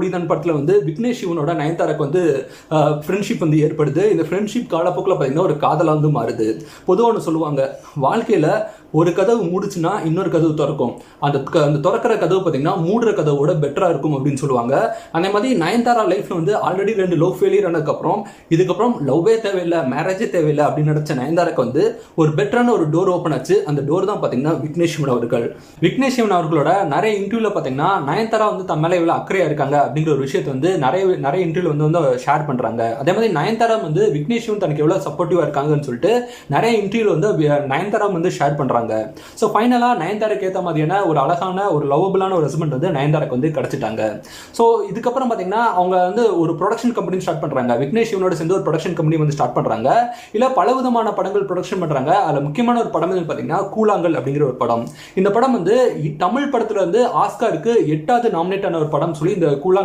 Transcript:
ரவுடிதான் படத்தில் வந்து விக்னேஷ் சிவனோட நயன்தாராக்கு வந்து ஃப்ரெண்ட்ஷிப் வந்து ஏற்படுது. இந்த ஃப்ரெண்ட்ஷிப் காலப்போக்கில் பார்த்தீங்கன்னா ஒரு காதலாக வந்து மாறுது. பொதுவாக ஒன்று சொல்லுவாங்க, வாழ்க்கையில் ஒரு கதவு மூடுச்சுன்னா இன்னொரு கதவு திறக்கும். அந்த திறக்கிற கதவு பார்த்தீங்கன்னா மூடுற கதவோட பெட்டராக இருக்கும் அப்படின்னு சொல்லுவாங்க. அதே மாதிரி நயன்தாரா லைஃப்ல வந்து ஆல்ரெடி 2 லவ் ஃபெயிலியர் ஆனதுக்கப்புறம் இதுக்கப்புறம் லவ்வே தேவையில்லை, மேரேஜே தேவையில்லை அப்படின்னு நினைச்ச நயன்தாராக்கு வந்து ஒரு பெட்டரான ஒரு டோர் ஓப்பன் ஆச்சு. அந்த டோர் தான் பார்த்தீங்கன்னா விக்னேஷ் சிவன் அவர்கள். விக்னேஷ் சிவன் அவர்களோட நிறைய இன்டர்வியூல பார்த்தீங்கன்னா நயன்தாரா வந்து தன் மேலே இவ்வளோ அக்கறையா இருக்காங்க அப்படிங்கிற ஒரு விஷயத்தை வந்து நிறைய இன்டர்வியூ வந்து ஷேர் பண்றாங்க. அதே மாதிரி நயன்தாரா வந்து விக்னேஷ் சிவன் தனக்கு எவ்வளோ சப்போர்ட்டிவா இருக்காங்கன்னு சொல்லிட்டு நிறைய இன்டர்வியூல வந்து நயன்தாரா வந்து ஷேர் பண்றாங்க. ஸோ ஃபைனலாக நயன்தாராக்கு ஏற்ற மாதிரியான ஒரு அழகான ஒரு லவபிளான ஒரு ஹஸ்பண்ட் வந்து நயன்தாராக்கு வந்து கிடைச்சிட்டாங்க. ஸோ இதுக்கப்புறம் பார்த்தீங்கன்னா அவங்க வந்து ஒரு ப்ரொடக்ஷன் கம்பெனி ஸ்டார்ட் பண்ணுறாங்க. விக்னேஷ் சிவனோட சேர்ந்து ஒரு ப்ரொடக்ஷன் கம்பெனி வந்து ஸ்டார்ட் பண்ணுறாங்க. இல்லை பல விதமான படங்கள் ப்ரொடக்ஷன் பண்ணுறாங்க. அதில் முக்கியமான ஒரு படம் பார்த்தீங்கன்னா கூழாங்கல் அப்படிங்கிற ஒரு படம். இந்த படம் வந்து தமிழ் படத்தில் வந்து ஆஸ்காருக்கு 8வது நாமினேட் ஆன ஒரு படம் சொல்லி இந்த கூழாங்கல்